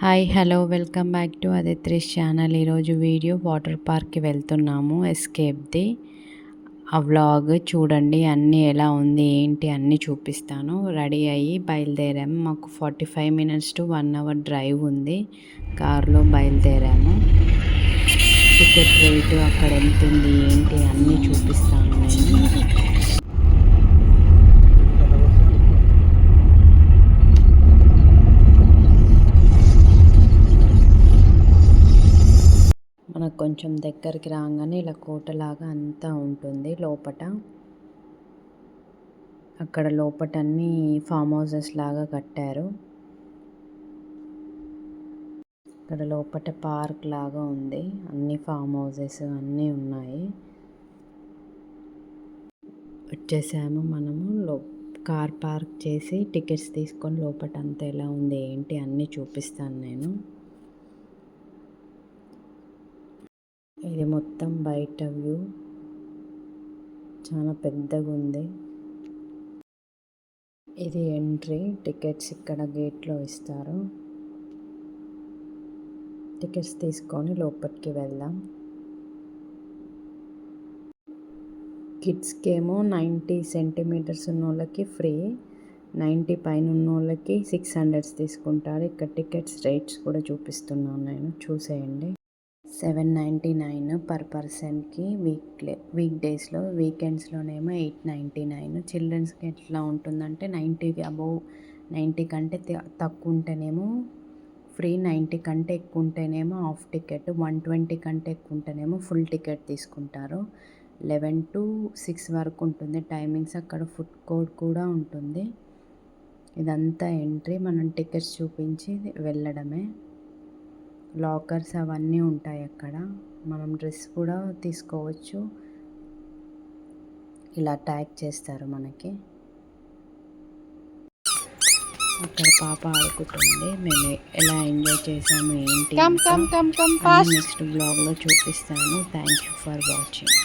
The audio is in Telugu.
Hi hello welcome back to Aditrish channel. ఈరోజు వీడియో వాటర్ పార్క్కి వెళ్తున్నాము, ఎస్కేప్ది. ఆ వ్లాగ్ చూడండి, అన్నీ ఎలా ఉంది ఏంటి అన్నీ చూపిస్తాను. రెడీ అయ్యి బయలుదేరాము. మాకు 45 minutes to 1 hour డ్రైవ్ ఉంది. కారులో బయలుదేరాము. టికెట్ రేటు అక్కడ ఎంత ఉంది ఏంటి అన్నీ చూపిస్తాను నేను. మనకు కొంచెం దగ్గరికి రాగానే ఇలా కోటలాగా అంతా ఉంటుంది లోపట. అక్కడ లోపట అన్నీ ఫామ్ హౌసెస్ లాగా కట్టారు. ఇక్కడ లోపట పార్క్ లాగా ఉంది, అన్ని ఫామ్ హౌసెస్ అన్నీ ఉన్నాయి. వచ్చేసాము మనము. కార్ పార్క్ చేసి టికెట్స్ తీసుకొని లోపట అంతా ఎలా ఉంది ఏంటి అన్నీ చూపిస్తాను నేను. ఇది మొత్తం బయట వ్యూ, చాలా పెద్దగా ఉంది. ఇది ఎంట్రీ. టికెట్స్ ఇక్కడ గేట్లో ఇస్తారు. టికెట్స్ తీసుకొని లోపలికి వెళ్దాం. కిడ్స్కి ఏమో 90 centimeters ఉన్న వాళ్ళకి ఫ్రీ, 90 పైన ఉన్న వాళ్ళకి 600 తీసుకుంటారు. ఇక్కడ టికెట్స్ రేట్స్ కూడా చూపిస్తున్నాను నేను, చూసేయండి. 799 పర్ పర్సన్కి వీక్ డేస్లో. వీకెండ్స్లోనేమో 899. చిల్డ్రన్స్కి ఎట్లా ఉంటుందంటే 90 అబోవ్ 90 కంటే తక్కువ ఉంటేనేమో ఫ్రీ, 90 కంటే ఎక్కువ ఉంటేనేమో హాఫ్ టికెట్, 120 కంటే ఎక్కువ ఉంటేనేమో ఫుల్ టికెట్ తీసుకుంటారు. 11 to 6 వరకు ఉంటుంది టైమింగ్స్. అక్కడ ఫుడ్ కోర్ట్ కూడా ఉంటుంది. ఇదంతా ఎంట్రీ. మనం టికెట్స్ చూపించి వెళ్ళడమే. లాకర్స్ అవన్నీ ఉంటాయి అక్కడ. మనం డ్రెస్ కూడా తీసుకోవచ్చు. ఇలా ట్యాగ్ చేస్తారు మనకి. అక్కడ పాప ఆడుకుంటుంది. మేము ఎలా ఎంజాయ్ చేసాము ఏంటి నెక్స్ట్ బ్లాగ్లో చూపిస్తాను. Thank you for watching.